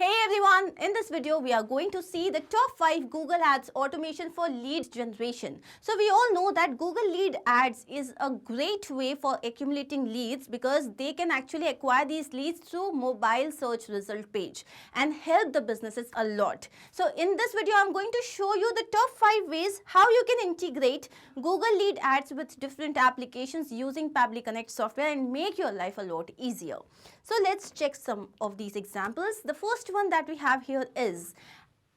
Hey everyone, in this video we are going to see the top 5 Google Ads automation for lead generation. So we all know that Google Lead Ads is a great way for accumulating leads because they can actually acquire these leads through mobile search result page and help the businesses a lot. So in this video I'm going to show you the top 5 ways how you can integrate Google Lead Ads with different applications using Pabbly Connect software and make your life a lot easier. So let's check some of these examples. The first one that we have here is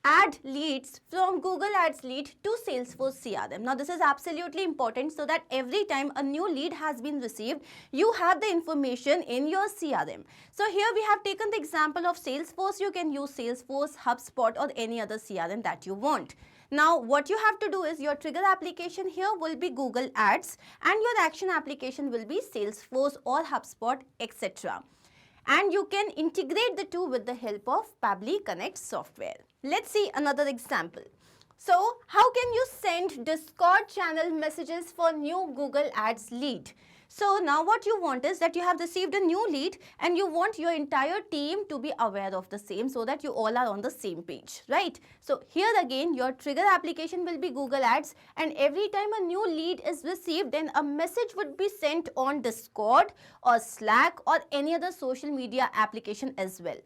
add leads from Google Ads lead to Salesforce CRM. Now this is absolutely important so that every time a new lead has been received, you have the information in your CRM. So here we have taken the example of Salesforce. You can use Salesforce, HubSpot or any other CRM that you want. Now what you have to do is your trigger application here will be Google Ads and your action application will be Salesforce or HubSpot, etc. And you can integrate the two with the help of Pabbly Connect software. Let's see another example. So, how can you send Discord channel messages for new Google Ads lead? So, now what you want is that you have received a new lead and you want your entire team to be aware of the same so that you all are on the same page, right? So, here again your trigger application will be Google Ads and every time a new lead is received, then a message would be sent on Discord or Slack or any other social media application as well.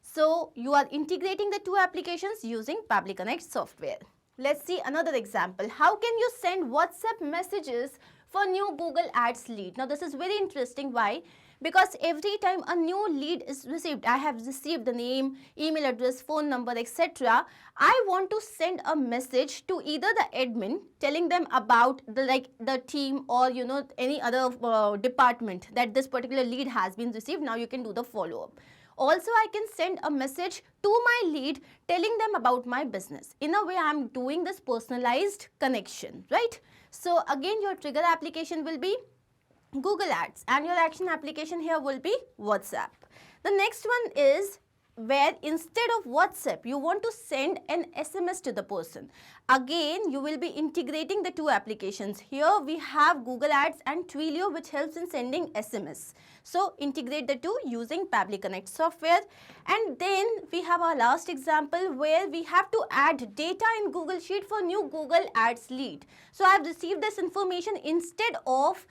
So, you are integrating the two applications using Pabbly Connect software. Let's see another example. How can you send WhatsApp messages for new Google Ads lead? Now this is very interesting. Why? Because every time a new lead is received, I have received the name, email address, phone number, etc. I want to send a message to either the admin telling them about the team or any other department that this particular lead has been received. Now you can do the follow-up. Also, I can send a message to my lead telling them about my business. In a way, I am doing this personalized connection, right? So, again, your trigger application will be Google Ads and your action application here will be WhatsApp. The next one is where instead of WhatsApp, you want to send an SMS to the person. Again, you will be integrating the two applications. Here we have Google Ads and Twilio which helps in sending SMS. So, integrate the two using Pabbly Connect software. And then we have our last example where we have to add data in Google Sheet for new Google Ads lead. So, I have received this information instead of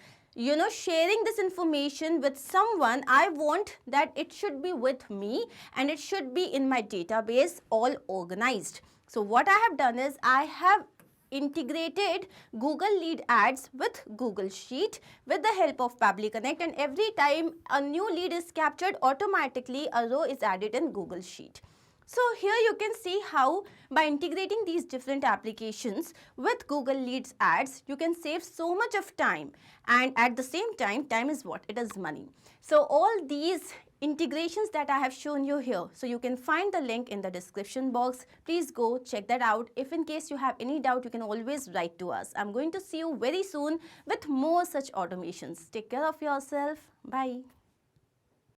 sharing this information with someone. I want that it should be with me and it should be in my database all organized. So what I have done is I have integrated Google Lead Ads with Google Sheet with the help of Pabbly Connect, and every time a new lead is captured, automatically a row is added in Google Sheet. So here you can see how by integrating these different applications with Google Leads Ads, you can save so much of time, and at the same time, time is what? It is money. So all these integrations that I have shown you here, so you can find the link in the description box. Please go check that out. If in case you have any doubt, you can always write to us. I'm going to see you very soon with more such automations. Take care of yourself. Bye.